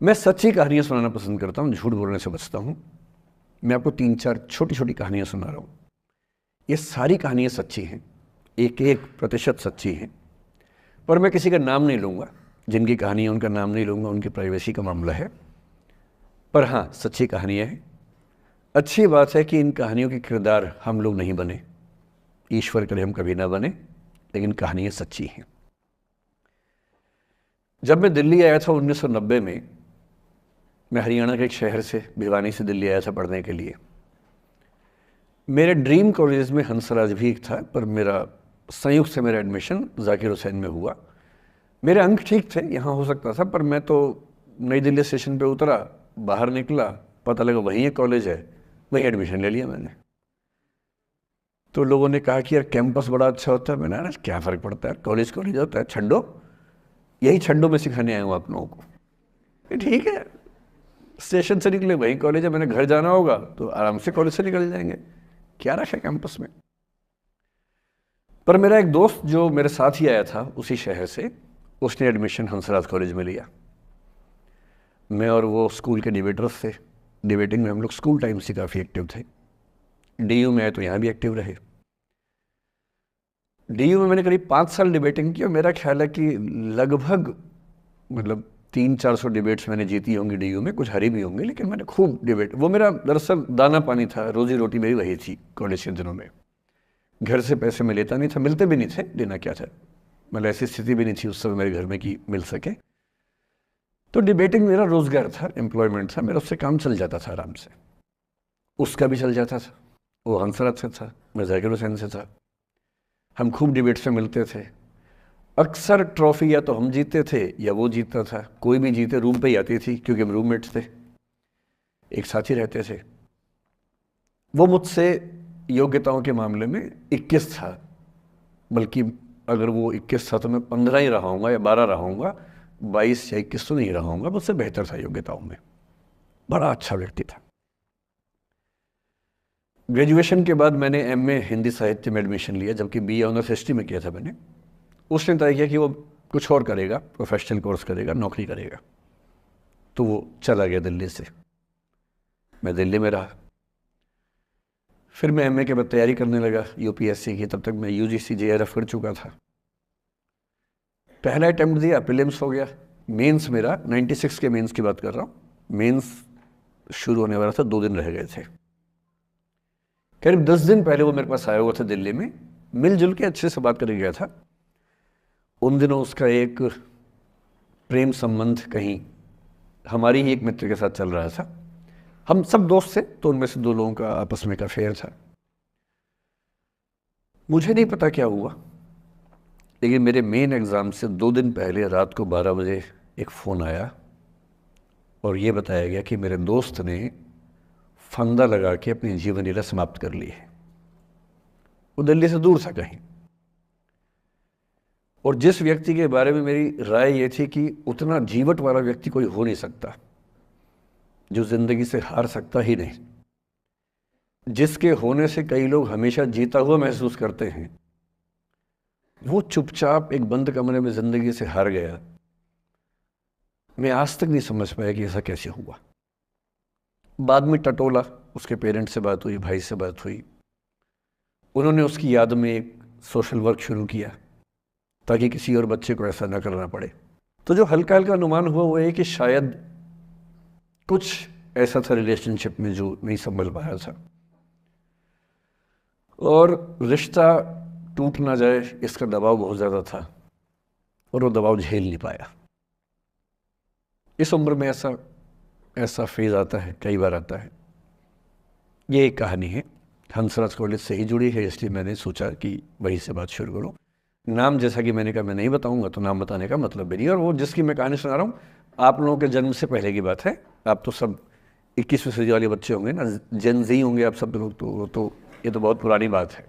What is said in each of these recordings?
मैं सच्ची कहानियाँ सुनाना पसंद करता हूँ, झूठ बोलने से बचता हूँ। मैं आपको 3-4 छोटी छोटी कहानियाँ सुना रहा हूँ। ये सारी कहानियाँ सच्ची हैं, 1-1% सच्ची हैं, पर मैं किसी का नाम नहीं लूँगा। जिनकी कहानी है उनका नाम नहीं लूँगा, उनकी प्राइवेसी का मामला है। पर हाँ, सच्ची कहानियाँ हैं। अच्छी बात है कि इन कहानियों के किरदार हम लोग नहीं बने, ईश्वर करे हम कभी ना बने, लेकिन कहानियाँ सच्ची हैं। जब मैं दिल्ली आया था 1990 में, मैं हरियाणा के एक शहर से, भिवानी से दिल्ली आया था पढ़ने के लिए। मेरे ड्रीम कॉलेज में हंसराज भी एक था, पर मेरा संयुक्त से मेरा एडमिशन जाकिर हुसैन में हुआ। मेरे अंक ठीक थे, यहाँ हो सकता था, पर मैं तो नई दिल्ली स्टेशन पे उतरा, बाहर निकला, पता लगा वहीं एक कॉलेज है, वहीं एडमिशन ले लिया मैंने। तो लोगों ने कहा कि यार कैंपस बड़ा अच्छा होता है। मैंने कहा क्या फ़र्क पड़ता है, कॉलेज कॉलेज होता है, छंडो, यही छंडो में सिखाने आया हूँ आप लोगों को। ठीक है, स्टेशन से निकले वहीं कॉलेज है, मैंने घर जाना होगा तो आराम से कॉलेज से निकल जाएंगे, क्या रखा है कैंपस में। पर मेरा एक दोस्त जो मेरे साथ ही आया था उसी शहर से, उसने एडमिशन हंसराज कॉलेज में लिया। मैं और वो स्कूल के डिबेटर्स थे, डिबेटिंग में हम लोग स्कूल टाइम से काफ़ी एक्टिव थे। डीयू में आए तो यहाँ भी एक्टिव रहे। डीयू में मैंने करीब 5 साल डिबेटिंग की और मेरा ख्याल है कि लगभग 300-400 डिबेट्स मैंने जीती होंगी डीयू में, कुछ हरी भी होंगी, लेकिन मैंने खूब डिबेट, वो मेरा दरअसल दाना पानी था, रोजी रोटी मेरी वही थी कॉलेज के दिनों में। घर से पैसे मैं लेता नहीं था, मिलते भी नहीं थे, देना क्या था, ऐसी स्थिति भी नहीं थी उस समय मेरे घर में कि मिल सके। तो डिबेटिंग मेरा रोजगार था, एम्प्लॉयमेंट था मेरा, उससे काम चल जाता था आराम से। उसका भी चल जाता था, वो हंसराज से था, मैं जाकिर हुसैन से था। हम खूब डिबेट्स में मिलते थे। अक्सर ट्रॉफी या तो हम जीतते थे या वो जीतता था, कोई भी जीते रूम पे ही आती थी, क्योंकि हम रूममेट्स थे, एक साथ ही रहते थे। वो मुझसे योग्यताओं के मामले में 21 था, बल्कि अगर वो 21 था तो मैं 15 ही रहा हूँगा या 12 रहा हूँगा, 22 या 21 तो नहीं रहा हूँगा, मुझसे बेहतर था योग्यताओं में, बड़ा अच्छा व्यक्ति था। ग्रेजुएशन के बाद मैंने एमए हिंदी साहित्य में एडमिशन लिया, जबकि बीए ऑनर्स हिस्ट्री में किया था मैंने। उसने तय किया कि वो कुछ और करेगा, प्रोफेशनल कोर्स करेगा, नौकरी करेगा, तो वो चला गया दिल्ली से। मैं दिल्ली में रहा। फिर मैं एमए के बाद तैयारी करने लगा यूपीएससी की। तब तक मैं यूजीसी जेआरएफ कर चुका था। पहला अटेम्प्ट दिया, प्रीलिम्स हो गया। मेंस मेरा 96 के मेंस की बात कर रहा हूँ, मेंस शुरू होने वाला था, 2 दिन रह गए थे। करीब 10 दिन पहले वो मेरे पास आया हुआ था दिल्ली में, मिलजुल के अच्छे से बात करके गया था। उन दिनों उसका एक प्रेम संबंध कहीं हमारी ही एक मित्र के साथ चल रहा था। हम सब दोस्त थे, तो उनमें से 2 लोगों का आपस में का अफेयर था। मुझे नहीं पता क्या हुआ, लेकिन मेरे मेन एग्ज़ाम से 2 दिन पहले रात को 12 बजे एक फ़ोन आया और ये बताया गया कि मेरे दोस्त ने फंदा लगा के अपनी जीवन लीला समाप्त कर ली है। वो दिल्ली से दूर था कहीं, और जिस व्यक्ति के बारे में मेरी राय ये थी कि उतना जीवट वाला व्यक्ति कोई हो नहीं सकता, जो ज़िंदगी से हार सकता ही नहीं, जिसके होने से कई लोग हमेशा जीता हुआ महसूस करते हैं, वो चुपचाप एक बंद कमरे में ज़िंदगी से हार गया। मैं आज तक नहीं समझ पाया कि ऐसा कैसे हुआ। बाद में टटोला, उसके पेरेंट्स से बात हुई, भाई से बात हुई, उन्होंने उसकी याद में एक सोशल वर्क शुरू किया ताकि किसी और बच्चे को ऐसा ना करना पड़े। तो जो हल्का हल्का अनुमान हुआ वो है कि शायद कुछ ऐसा था रिलेशनशिप में जो नहीं संभल पाया था, और रिश्ता टूट ना जाए इसका दबाव बहुत ज़्यादा था, और वो दबाव झेल नहीं पाया। इस उम्र में ऐसा फेज़ आता है, कई बार आता है। ये एक कहानी है, हंसराज कॉलेज से ही जुड़ी है, इसलिए मैंने सोचा कि वहीं से बात शुरू करूँ। नाम जैसा कि मैंने कहा मैं नहीं बताऊंगा, तो नाम बताने का मतलब भी नहीं। और वो जिसकी मैं कहानी सुना रहा हूँ, आप लोगों के जन्म से पहले की बात है। आप तो सब 21वीं सदी वाले बच्चे होंगे ना, जेन ज़ी होंगे आप सब लोग, तो ये तो बहुत पुरानी बात है।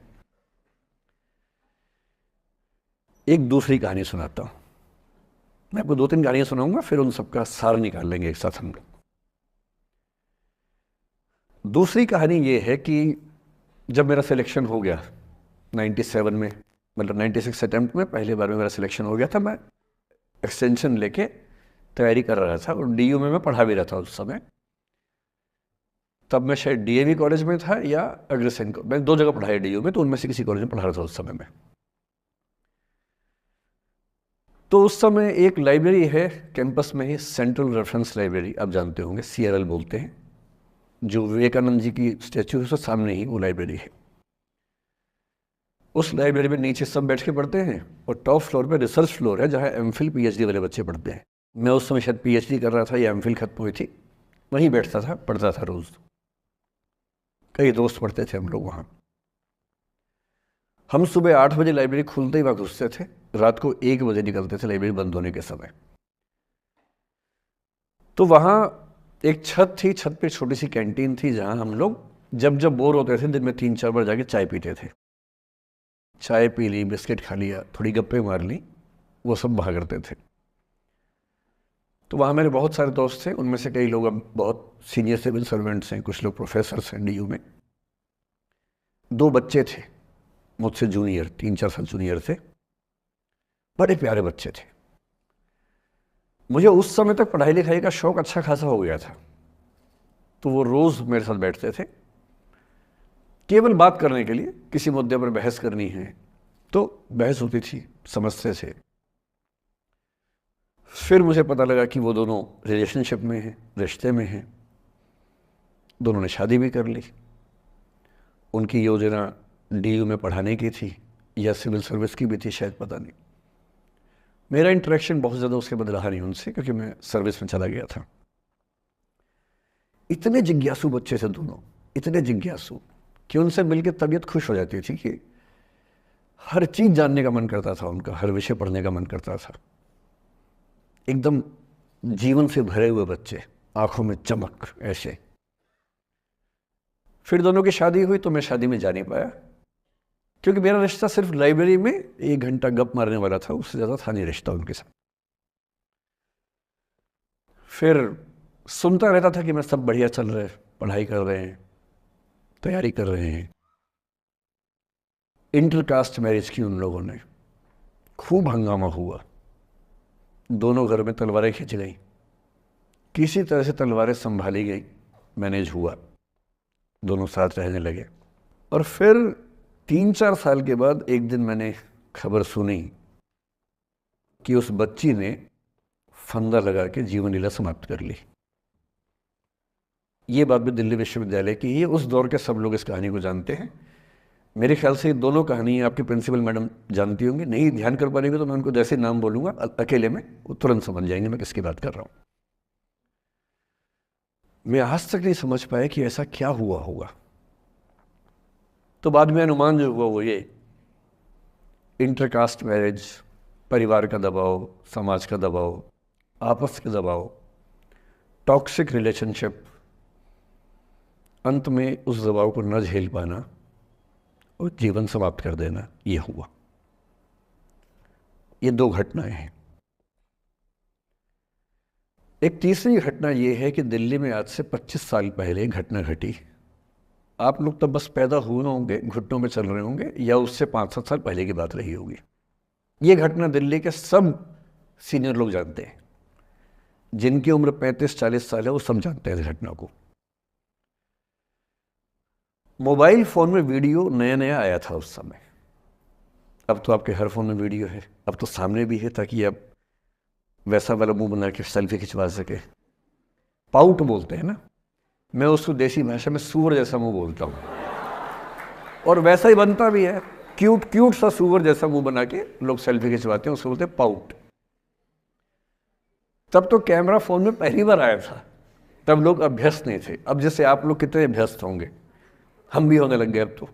एक दूसरी कहानी सुनाता हूँ। मैं आपको 2-3 कहानियाँ सुनाऊंगा, फिर उन सबका सार निकाल लेंगे एक साथ हम लोग। दूसरी कहानी ये है कि जब मेरा सिलेक्शन हो गया 97 में, 96 अटेम्प्ट में पहली बार में मेरा सिलेक्शन हो गया था, मैं एक्सटेंशन लेके तैयारी कर रहा था और डीयू में मैं पढ़ा भी रहा था उस समय। तब मैं शायद डीएवी कॉलेज में था या अग्रसेन को, मैं 2 जगह पढ़ा है डीयू में, तो उनमें से किसी कॉलेज में पढ़ा रहा था उस समय में। तो उस समय एक लाइब्रेरी है कैंपस में ही, सेंट्रल रेफरेंस लाइब्रेरी, आप जानते होंगे, CRL बोलते हैं, जो विवेकानंद जी की स्टैचू है उसके सामने ही वो लाइब्रेरी है। उस लाइब्रेरी में नीचे सब बैठ के पढ़ते हैं और टॉप फ्लोर पे रिसर्च फ्लोर है जहाँ MPhil PhD वाले बच्चे पढ़ते हैं। मैं उस समय शायद PhD कर रहा था या MPhil खत्म हुई थी, वहीं बैठता था, पढ़ता था रोज़। कई दोस्त पढ़ते थे हम लोग वहाँ। हम सुबह 8 बजे लाइब्रेरी खुलते ही वहाँ घुसते थे, रात को 1 बजे निकलते थे लाइब्रेरी बंद होने के समय। तो वहाँ एक छत थी, छत पे छोटी सी कैंटीन थी जहाँ हम लोग जब जब बोर होते थे दिन में 3-4 बार जाके चाय पीते थे। चाय पी ली, बिस्किट खा लिया, थोड़ी गप्पे मार ली, वो सब वहाँ करते थे। तो वहाँ मेरे बहुत सारे दोस्त थे, उनमें से कई लोग अब बहुत सीनियर सिविल सर्वेंट्स हैं, कुछ लोग प्रोफेसर्स हैं डीयू में। 2 बच्चे थे मुझसे जूनियर, 3-4 साल जूनियर थे, बड़े प्यारे बच्चे थे। मुझे उस समय तक पढ़ाई लिखाई का शौक अच्छा खासा हो गया था, तो वो रोज़ मेरे साथ बैठते थे केवल बात करने के लिए, किसी मुद्दे पर बहस करनी है तो बहस होती थी, समझते थे। फिर मुझे पता लगा कि वो दोनों रिलेशनशिप में हैं, रिश्ते में हैं, दोनों ने शादी भी कर ली। उनकी योजना डीयू में पढ़ाने की थी या सिविल सर्विस की भी थी शायद, पता नहीं। मेरा इंटरेक्शन बहुत ज़्यादा उसके बाद रहा नहीं उनसे, क्योंकि मैं सर्विस में चला गया था। इतने जिज्ञासु बच्चे थे दोनों, इतने जिज्ञासु कि उनसे मिलकर तबीयत खुश हो जाती थी, कि हर चीज़ जानने का मन करता था उनका, हर विषय पढ़ने का मन करता था। एकदम जीवन से भरे हुए बच्चे, आंखों में चमक ऐसे। फिर दोनों की शादी हुई तो मैं शादी में जा नहीं पाया, क्योंकि मेरा रिश्ता सिर्फ लाइब्रेरी में 1 घंटा गप मारने वाला था, उससे ज़्यादा था नहीं रिश्ता उनके साथ। फिर सुनता रहता था कि मैं सब बढ़िया चल रहे, पढ़ाई कर रहे हैं, तैयारी कर रहे हैं। इंटरकास्ट मैरिज की उन लोगों ने, खूब हंगामा हुआ, दोनों घर में तलवारें खिंच गई, किसी तरह से तलवारें संभाली गई, मैनेज हुआ, दोनों साथ रहने लगे। और फिर 3-4 साल के बाद एक दिन मैंने खबर सुनी कि उस बच्ची ने फंदा लगा के जीवन लीला समाप्त कर ली। ये बात भी दिल्ली विश्वविद्यालय की, ये उस दौर के सब लोग इस कहानी को जानते हैं। मेरे ख्याल से ये दोनों कहानियाँ आपकी प्रिंसिपल मैडम जानती होंगी, नहीं ध्यान कर पाएंगे तो मैं उनको जैसे नाम बोलूँगा अकेले में वो तुरंत समझ जाएंगे मैं किसकी बात कर रहा हूँ। मैं आज तक नहीं समझ पाया कि ऐसा क्या हुआ होगा। तो बाद में अनुमान जो हुआ वो ये, इंटरकास्ट मैरिज, परिवार का दबाव, समाज का दबाव, आपस के दबाव, टॉक्सिक रिलेशनशिप, अंत में उस दबाव को न झेल पाना और जीवन समाप्त कर देना, ये हुआ। ये 2 घटनाएं हैं। एक तीसरी घटना ये है कि दिल्ली में आज से 25 साल पहले घटना घटी। आप लोग तब बस पैदा हुए होंगे, घुटनों में चल रहे होंगे, या उससे 5-7 साल पहले की बात रही होगी। ये घटना दिल्ली के सब सीनियर लोग जानते हैं, जिनकी उम्र 35-40 साल है वो सब जानते हैं इस घटना को। मोबाइल फ़ोन में वीडियो नया नया आया था उस समय, अब तो आपके हर फ़ोन में वीडियो है, अब तो सामने भी है ताकि आप वैसा वाला मुंह बना के सेल्फी खिंचवा सके। पाउट बोलते हैं ना, मैं उसको देसी भाषा में सूअर जैसा मुंह बोलता हूँ, और वैसा ही बनता भी है, क्यूट क्यूट सा सूअर जैसा मुंह बना के लोग सेल्फी खिंचवाते हैं, उसको बोलते हैं पाउट। तब तो कैमरा फ़ोन में पहली बार आया था, तब लोग अभ्यस्त नहीं थे। अब जैसे आप लोग कितने अभ्यस्त होंगे, हम भी होने लग गए अब तो।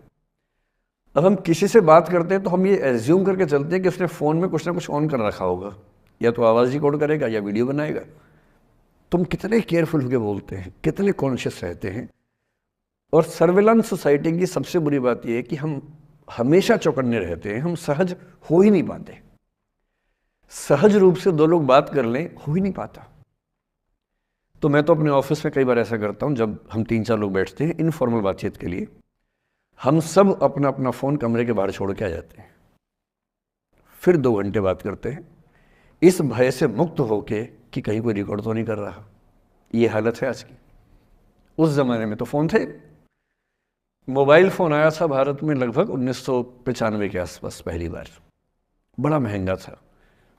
अब हम किसी से बात करते हैं तो हम ये एज्यूम करके चलते हैं कि उसने फ़ोन में कुछ ना कुछ ऑन कर रखा होगा, या तो आवाज़ रिकॉर्ड करेगा या वीडियो बनाएगा। तुम कितने केयरफुल होकर बोलते हैं, कितने कॉन्शियस रहते हैं। और सर्विलांस सोसाइटी की सबसे बुरी बात यह है कि हम हमेशा चौकन्ने रहते हैं, हम सहज हो ही नहीं पाते। सहज रूप से 2 लोग बात कर लें, हो ही नहीं पाता। तो मैं तो अपने ऑफिस में कई बार ऐसा करता हूँ, जब हम 3-4 लोग बैठते हैं इनफॉर्मल बातचीत के लिए, हम सब अपना अपना फ़ोन कमरे के बाहर छोड़ के आ जाते हैं, फिर 2 घंटे बात करते हैं, इस भय से मुक्त होके कि कहीं कोई रिकॉर्ड तो नहीं कर रहा। ये हालत है आज की। उस ज़माने में तो फ़ोन थे। मोबाइल फ़ोन आया था भारत में लगभग 1995 के आसपास पहली बार। बड़ा महंगा था,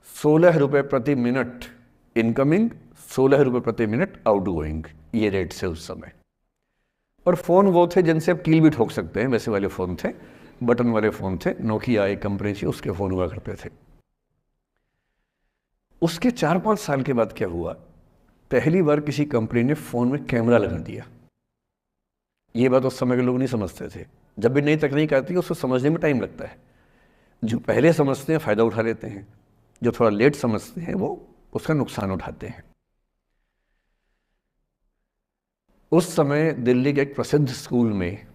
16 रुपये प्रति मिनट इनकमिंग, 16 रुपये प्रति मिनट आउटगोइंग, ये रेट से उस समय। और फ़ोन वो थे जिनसे आप कील भी ठोक सकते हैं, वैसे वाले फ़ोन थे, बटन वाले फ़ोन थे। नोकिया एक कंपनी थी, उसके फ़ोन हुआ करते थे। उसके 4-5 साल के बाद क्या हुआ, पहली बार किसी कंपनी ने फ़ोन में कैमरा लगा दिया। ये बात उस समय के लोग नहीं समझते थे। जब भी नई तकनीक आती है उसको समझने में टाइम लगता है। जो पहले समझते हैं फ़ायदा उठा लेते हैं, जो थोड़ा लेट समझते हैं वो उसका नुकसान उठाते हैं। उस समय दिल्ली के एक प्रसिद्ध स्कूल में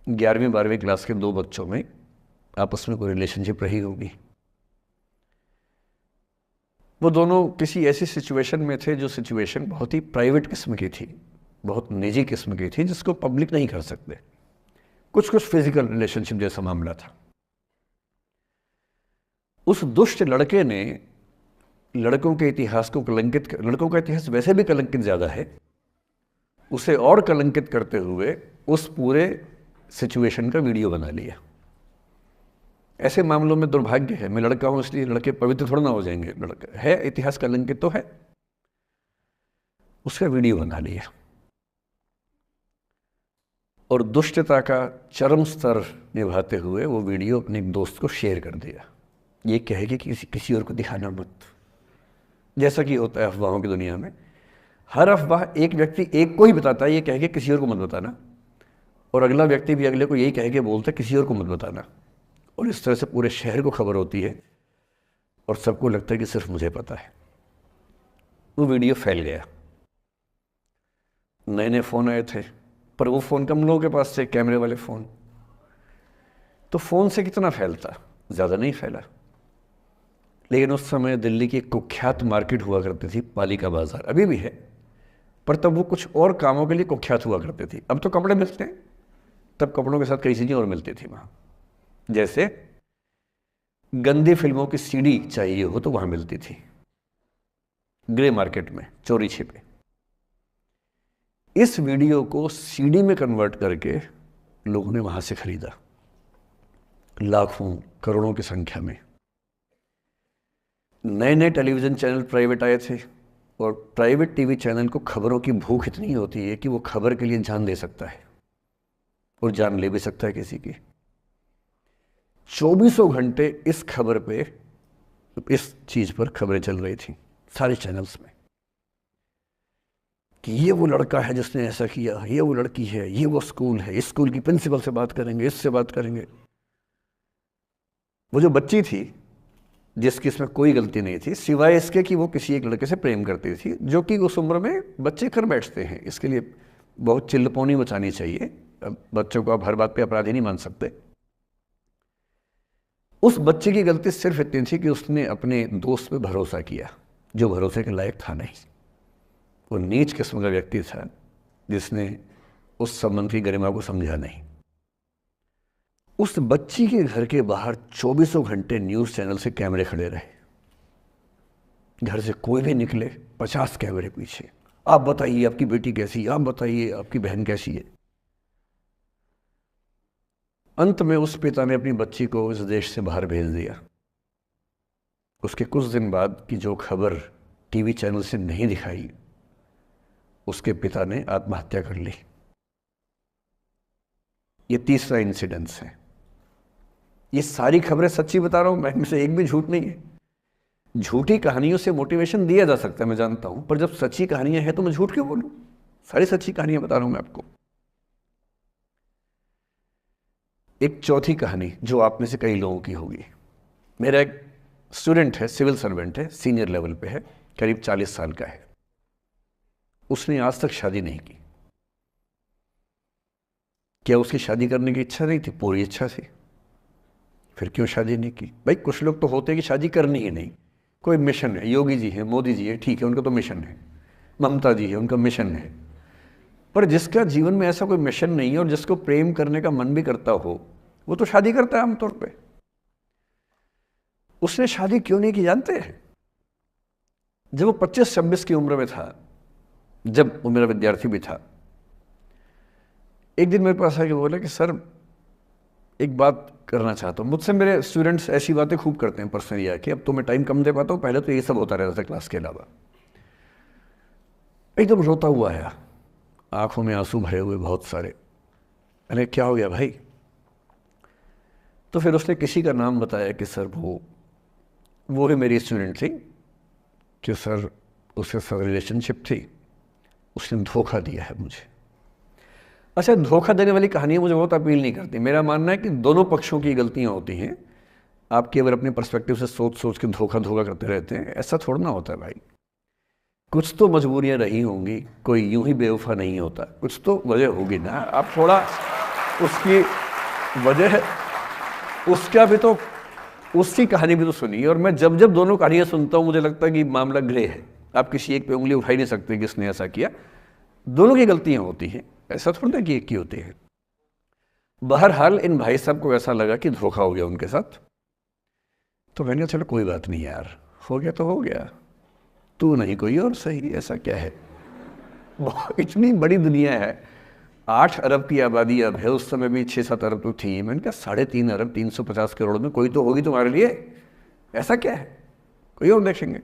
11वीं-12वीं क्लास के 2 बच्चों में आपस में कोई रिलेशनशिप रही होगी। वो दोनों किसी ऐसी सिचुएशन में थे जो सिचुएशन बहुत ही प्राइवेट किस्म की थी, बहुत निजी किस्म की थी, जिसको पब्लिक नहीं कर सकते। कुछ फिजिकल रिलेशनशिप जैसा मामला था। उस दुष्ट लड़के ने लड़कों के इतिहास को कलंकित, लड़कों का इतिहास वैसे भी कलंकित ज़्यादा है, उसे और कलंकित करते हुए उस पूरे सिचुएशन का वीडियो बना लिया। ऐसे मामलों में दुर्भाग्य है, मैं लड़का हूं इसलिए लड़के पवित्र थोड़ा ना हो जाएंगे। लड़का है, इतिहास कलंकित तो है, उसका वीडियो बना लिया और दुष्टता का चरम स्तर निभाते हुए वो वीडियो अपने एक दोस्त को शेयर कर दिया। ये कहे कि किसी और को दिखाना मत, जैसा कि होता है अफवाहों की दुनिया में। हर अफवाह एक व्यक्ति एक को ही बताता है, ये कह के किसी और को मत बताना, और अगला व्यक्ति भी अगले को यही कह के बोलता है किसी और को मत बताना। और इस तरह से पूरे शहर को खबर होती है और सबको लगता है कि सिर्फ मुझे पता है। वो वीडियो फैल गया। नए नए फ़ोन आए थे, पर वो फ़ोन कम लोगों के पास थे, कैमरे वाले फ़ोन। तो फ़ोन से कितना फैलता, ज़्यादा नहीं फैला। लेकिन उस समय दिल्ली की एक कुख्यात मार्केट हुआ करती थी, पालिका बाज़ार, अभी भी है, पर तब वो कुछ और कामों के लिए कुख्यात हुआ करती थी। अब तो कपड़े मिलते हैं, तब कपड़ों के साथ कई चीज़ें और मिलती थी वहाँ। जैसे गंदी फिल्मों की सीडी चाहिए हो तो वहाँ मिलती थी, ग्रे मार्केट में, चोरी छिपे। इस वीडियो को सीडी में कन्वर्ट करके लोगों ने वहाँ से खरीदा, लाखों करोड़ों की संख्या में। नए नए टेलीविज़न चैनल प्राइवेट आए थे, और प्राइवेट टीवी चैनल को खबरों की भूख इतनी होती है कि वो खबर के लिए जान दे सकता है और जान ले भी सकता है किसी की। 24 घंटे इस खबर पे, इस चीज़ पर खबरें चल रही थी सारे चैनल्स में कि ये वो लड़का है जिसने ऐसा किया, ये वो लड़की है, ये वो स्कूल है, इस स्कूल की प्रिंसिपल से बात करेंगे, इससे बात करेंगे। वो जो बच्ची थी जिसकी इसमें कोई गलती नहीं थी, सिवाय इसके कि वो किसी एक लड़के से प्रेम करती थी, जो कि उस उम्र में बच्चे कर बैठते हैं। इसके लिए बहुत चिल्लपौनी मचानी चाहिए। बच्चों को आप हर बात पे अपराधी नहीं मान सकते। उस बच्चे की गलती सिर्फ इतनी थी कि उसने अपने दोस्त पे भरोसा किया, जो भरोसे के लायक था नहीं। वो नीच किस्म का व्यक्ति था जिसने उस संबंध की गरिमा को समझा नहीं। उस बच्ची के घर के बाहर 24 घंटे न्यूज़ चैनल से कैमरे खड़े रहे। घर से कोई भी निकले 50 कैमरे पीछे, आप बताइए आपकी बेटी कैसी है, आप बताइए आपकी बहन कैसी है। अंत में उस पिता ने अपनी बच्ची को इस देश से बाहर भेज दिया। उसके कुछ दिन बाद की जो खबर टीवी चैनल से नहीं दिखाई, उसके पिता ने आत्महत्या कर ली। ये तीसरा इंसिडेंस है। ये सारी खबरें सच्ची बता रहा हूं मैं, इनमें से एक भी झूठ नहीं है। झूठी कहानियों से मोटिवेशन दिया जा सकता है, मैं जानता हूं, पर जब सच्ची कहानियां हैं तो मैं झूठ क्यों बोलूं? सारी सच्ची कहानियां बता रहा हूं मैं आपको। एक चौथी कहानी जो आप में से कई लोगों की होगी। मेरा एक स्टूडेंट है, सिविल सर्वेंट है, सीनियर लेवल पे है, करीब 40 साल का है। उसने आज तक शादी नहीं की। क्या उसकी शादी करने की इच्छा नहीं थी? पूरी इच्छा थी। फिर क्यों शादी नहीं की? भाई कुछ लोग तो होते हैं कि शादी करनी ही नहीं, कोई मिशन है, योगी जी हैं, मोदी जी है, ठीक है, उनका तो मिशन है, ममता जी है, उनका मिशन है। पर जिसका जीवन में ऐसा कोई मिशन नहीं है और जिसको प्रेम करने का मन भी करता हो, वो तो शादी करता है आमतौर पे। उसने शादी क्यों नहीं की जानते हैं? जब वो 25-26 की उम्र में था, जब वो मेरा विद्यार्थी भी था, एक दिन मेरे पास आके बोला कि सर एक बात करना चाहता हूँ। मुझसे मेरे स्टूडेंट्स ऐसी बातें खूब करते हैं पर्सनली आके, अब तो मैं टाइम कम दे पाता हूँ, पहले तो ये सब होता रहता था क्लास के अलावा। एकदम रोता हुआ आया, आंखों में आंसू भरे हुए बहुत सारे। मैंने क्या हो गया भाई? तो फिर उसने किसी का नाम बताया कि सर वो भी मेरी स्टूडेंट थी, कि सर उसके साथ रिलेशनशिप थी, उसने धोखा दिया है मुझे। अच्छा, धोखा देने वाली कहानियाँ मुझे बहुत अपील नहीं करती। मेरा मानना है कि दोनों पक्षों की गलतियाँ होती हैं। आप केवल अपने पर्सपेक्टिव से सोच सोच के धोखा करते रहते हैं, ऐसा थोड़ा ना होता है भाई। कुछ तो मजबूरियाँ रही होंगी, कोई यूं ही बेवफा नहीं होता, कुछ तो वजह होगी ना। आप थोड़ा उसकी वजह, उसका भी तो, उसकी कहानी भी तो सुनिए। और मैं जब जब दोनों कहानियाँ सुनता हूँ मुझे लगता है कि मामला ग्रे है। आप किसी एक पे उंगली उठा ही नहीं सकते कि इसने ऐसा किया। दोनों की गलतियाँ होती हैं, ऐसा थोड़ा कि एक की होती है। बहरहाल इन भाई साहब को ऐसा लगा कि धोखा हो गया उनके साथ। तो मैंने कहा चलो कोई बात नहीं यार, हो गया तो हो गया, तू नहीं कोई और सही, ऐसा क्या है। इतनी बड़ी दुनिया है, 8 अरब की आबादी अब है, उस समय भी 6-7 अरब तो थी। मैंने कहा 3.5 अरब 350 करोड़ में कोई तो होगी तुम्हारे लिए, ऐसा क्या है, कोई और देखेंगे।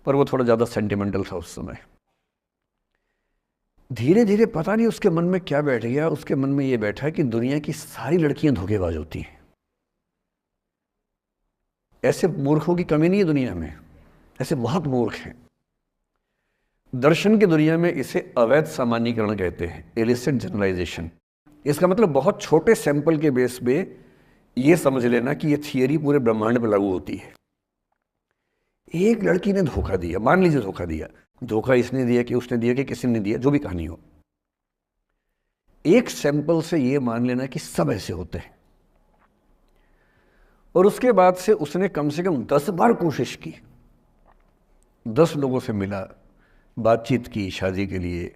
पर वो थोड़ा ज़्यादा सेंटिमेंटल था उस समय। धीरे धीरे पता नहीं उसके मन में क्या बैठ गया, उसके मन में ये बैठा कि दुनिया की सारी लड़कियां धोखेबाज होती हैं। ऐसे मूर्खों की कमी नहीं है दुनिया में, ऐसे बहुत मूर्ख हैं। दर्शन की दुनिया में इसे अवैध सामान्यीकरण कहते हैं, इलिसिट जनरलाइजेशन। इसका मतलब बहुत छोटे सैंपल के बेस पे ये समझ लेना कि ये थियरी पूरे ब्रह्मांड पर लागू होती है। एक लड़की ने धोखा दिया, मान लीजिए धोखा दिया, धोखा इसने दिया कि उसने दिया कि किसी ने दिया, जो भी कहानी हो, एक सैंपल से ये मान लेना कि सब ऐसे होते हैं। और उसके बाद से उसने कम से कम 10 बार कोशिश की, 10 लोगों से मिला, बातचीत की शादी के लिए।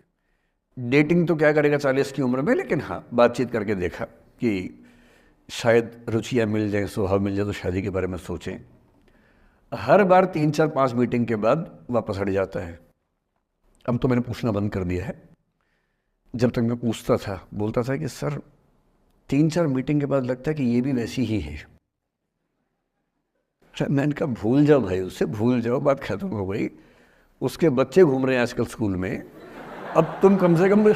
डेटिंग तो क्या करेगा 40 की उम्र में, लेकिन हाँ बातचीत करके देखा कि शायद रुचियाँ मिल जाएं, स्वभाव मिल जाए तो शादी के बारे में सोचें। हर बार 3-4-5 मीटिंग के बाद वापस हट जाता है। अब तो मैंने पूछना बंद कर दिया है। जब तक मैं पूछता था, बोलता था कि सर 3-4 मीटिंग के बाद लगता है कि ये भी वैसी ही है। मैंने कहा भूल जाओ भाई, उससे भूल जाओ, बात खत्म हो गई। उसके बच्चे घूम रहे हैं आजकल स्कूल में, अब तुम कम से कम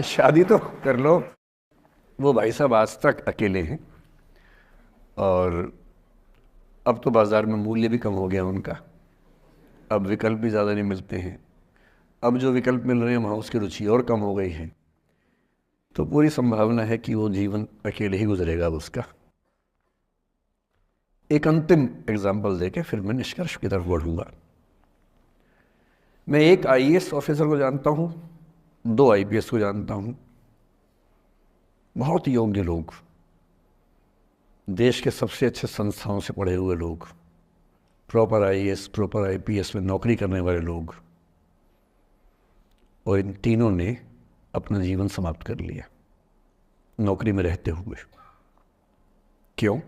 शादी तो कर लो। वो भाई साहब आज तक अकेले हैं, और अब तो बाज़ार में मूल्य भी कम हो गया उनका, अब विकल्प भी ज़्यादा नहीं मिलते हैं। अब जो विकल्प मिल रहे हैं वहाँ उसकी रुचि और कम हो गई है। तो पूरी संभावना है कि वो जीवन अकेले ही गुजरेगा अब उसका। एक अंतिम एग्जाम्पल देके फिर मैं निष्कर्ष की तरफ बढ़ूँगा। मैं एक आईएएस ऑफिसर को जानता हूँ, 2 आईपीएस को जानता हूँ, बहुत योग्य लोग, देश के सबसे अच्छे संस्थाओं से पढ़े हुए लोग, प्रॉपर आईएएस प्रॉपर आईपीएस में नौकरी करने वाले लोग, और इन तीनों ने अपना जीवन समाप्त कर लिया नौकरी में रहते हुए। क्यों?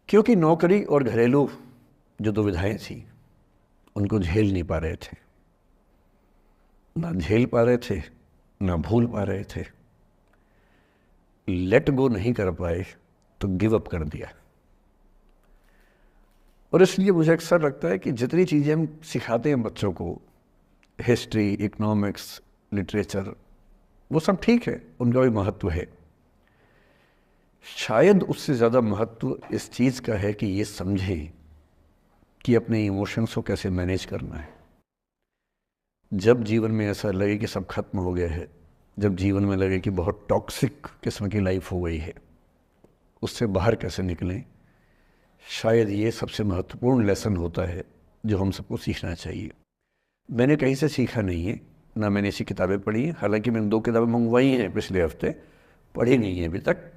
क्योंकि नौकरी और घरेलू जो दुविधाएं थी उनको झेल नहीं पा रहे थे, ना झेल पा रहे थे, ना भूल पा रहे थे। लेट गो नहीं कर पाए तो गिव अप कर दिया। और इसलिए मुझे अक्सर लगता है कि जितनी चीज़ें हम सिखाते हैं बच्चों को, हिस्ट्री, इकोनॉमिक्स, लिटरेचर, वो सब ठीक है, उनका भी महत्व है। शायद उससे ज़्यादा महत्व इस चीज़ का है कि ये समझें कि अपने इमोशंस को कैसे मैनेज करना है। जब जीवन में ऐसा लगे कि सब खत्म हो गया है, जब जीवन में लगे कि बहुत टॉक्सिक किस्म की लाइफ हो गई है, उससे बाहर कैसे निकलें, शायद ये सबसे महत्वपूर्ण लेसन होता है जो हम सबको सीखना चाहिए। मैंने कहीं से सीखा नहीं है, ना मैंने ऐसी किताबें पढ़ी हैं। हालांकि मैंने 2 किताबें मंगवाई हैं पिछले हफ्ते, पढ़ी नहीं है अभी तक,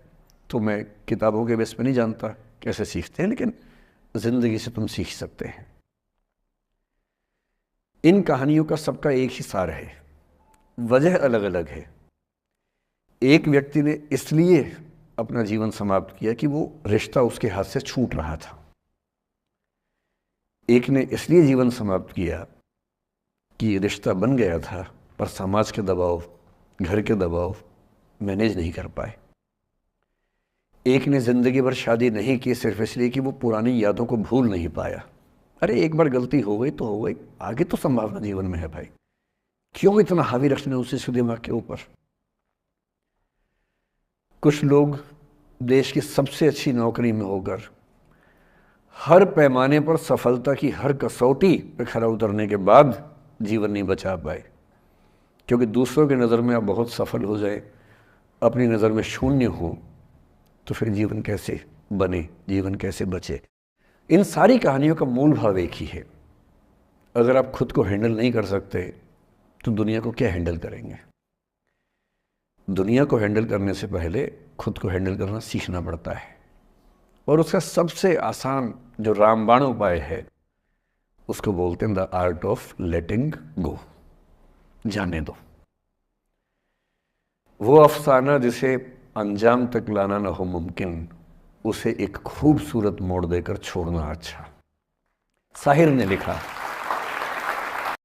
तो मैं किताबों के बेस पे नहीं जानता कैसे सीखते हैं, लेकिन ज़िंदगी से तुम सीख सकते हैं। इन कहानियों का सबका एक ही सार है, वजह अलग अलग है। एक व्यक्ति ने इसलिए अपना जीवन समाप्त किया कि वो रिश्ता उसके हाथ से छूट रहा था। एक ने इसलिए जीवन समाप्त किया कि ये रिश्ता बन गया था पर समाज के दबाव, घर के दबाव मैनेज नहीं कर पाए। एक ने ज़िंदगी भर शादी नहीं की सिर्फ इसलिए कि वो पुरानी यादों को भूल नहीं पाया। अरे एक बार गलती हो गई तो हो गई, आगे तो संभावना जीवन में है भाई, क्यों इतना हावी रखने उसी दिमाग के ऊपर। कुछ लोग देश की सबसे अच्छी नौकरी में होकर हर पैमाने पर सफलता की हर कसौटी पे खरा उतरने के बाद जीवन नहीं बचा पाए, क्योंकि दूसरों की नज़र में आप बहुत सफल हो जाए, अपनी नज़र में शून्य हो, तो फिर जीवन कैसे बने, जीवन कैसे बचे। इन सारी कहानियों का मूल भाव एक ही है, अगर आप खुद को हैंडल नहीं कर सकते तो दुनिया को क्या हैंडल करेंगे। दुनिया को हैंडल करने से पहले खुद को हैंडल करना सीखना पड़ता है, और उसका सबसे आसान जो रामबाण उपाय है उसको बोलते हैं द आर्ट ऑफ लेटिंग गो, जाने दो। वो अफसाना जिसे अंजाम तक लाना ना हो मुमकिन, उसे एक खूबसूरत मोड़ देकर छोड़ना अच्छा। साहिर ने लिखा।